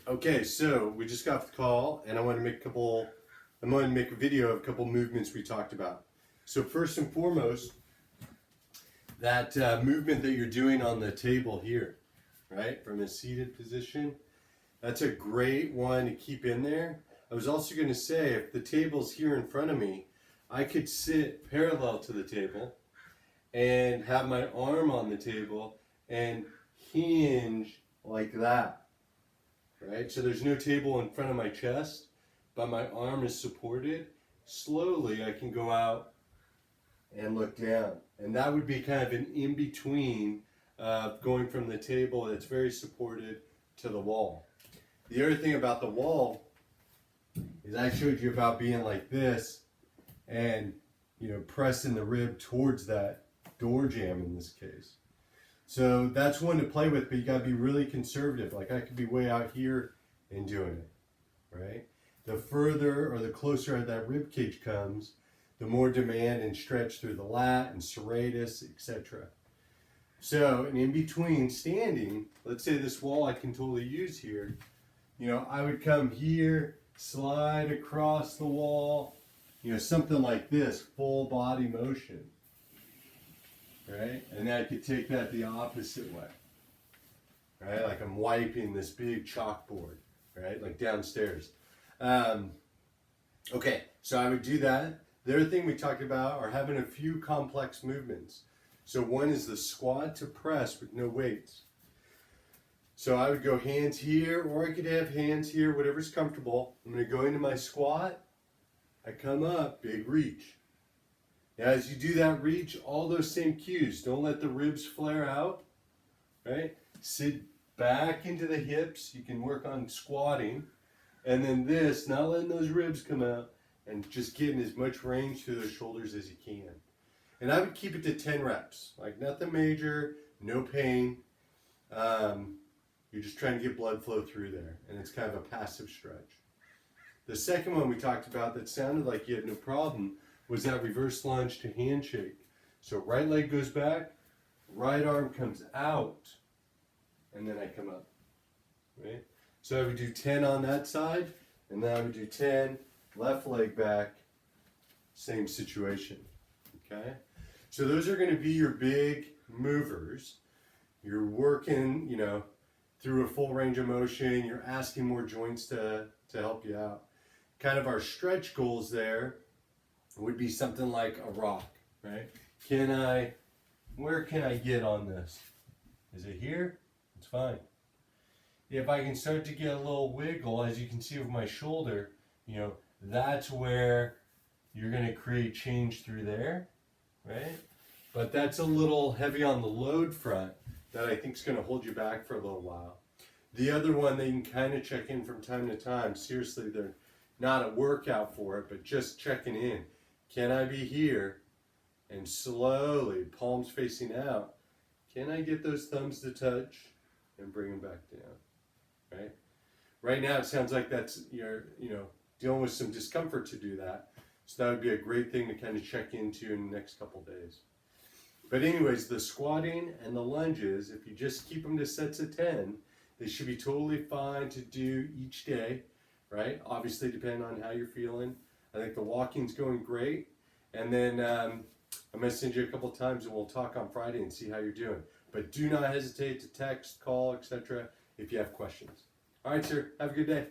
Okay, so we just got off the call, and I want to make a video of a couple movements we talked about. So first and foremost, that movement that you're doing on the table here, right, from a seated position, that's a great one to keep in there. I was also going to say, if the table's here in front of me, I could sit parallel to the table and have my arm on the table and hinge like that. Right? So there's no table in front of my chest, but my arm is supported. Slowly I can go out and look down. And that would be kind of an in-between going from the table that's very supported to the wall. The other thing about the wall is I showed you about being like this and, you know, pressing the rib towards that door jamb in this case. So that's one to play with, but you gotta be really conservative. Like I could be way out here and doing it, right? The further or the closer that rib cage comes, the more demand and stretch through the lat and serratus, etc. So, and in between standing, let's say this wall I can totally use here, you know, I would come here, slide across the wall, you know, something like this, full body motion. Right? And then I could take that the opposite way. Right? Like I'm wiping this big chalkboard, right? Like downstairs. Okay, so I would do that. The other thing we talked about are having a few complex movements. So one is the squat to press with no weights. So I would go hands here, or I could have hands here, whatever's comfortable. I'm going to go into my squat. I come up, big reach. Now, as you do that reach, all those same cues. Don't let the ribs flare out, right? Sit back into the hips. You can work on squatting. And then this, not letting those ribs come out, and just getting as much range through the shoulders as you can. And I would keep it to 10 reps. Like nothing major, no pain. You're just trying to get blood flow through there. And it's kind of a passive stretch. The second one we talked about that sounded like you had no problem was that reverse lunge to handshake. So right leg goes back, right arm comes out, and then I come up, right? So I would do 10 on that side, and then I would do 10, left leg back, same situation, okay? So those are gonna be your big movers. You're working, you know, through a full range of motion, you're asking more joints to help you out. Kind of our stretch goals there would be something like a rock, right? Where can I get on this? Is it here? It's fine. If I can start to get a little wiggle, as you can see over my shoulder, you know, that's where you're gonna create change through there, right? But that's a little heavy on the load front that I think is gonna hold you back for a little while. The other one that you can kind of check in from time to time, seriously, they're not a workout for it, but just checking in. Can I be here and slowly, palms facing out, can I get those thumbs to touch and bring them back down, right? Right now it sounds like that's, you're, you know, dealing with some discomfort to do that. So that would be a great thing to kind of check into in the next couple days. But anyways, the squatting and the lunges, if you just keep them to sets of 10, they should be totally fine to do each day, right? Obviously depending on how you're feeling. I think the walking's going great, and then I'm going to send you a couple times and we'll talk on Friday and see how you're doing. But do not hesitate to text, call, etc. if you have questions. All right, sir. Have a good day.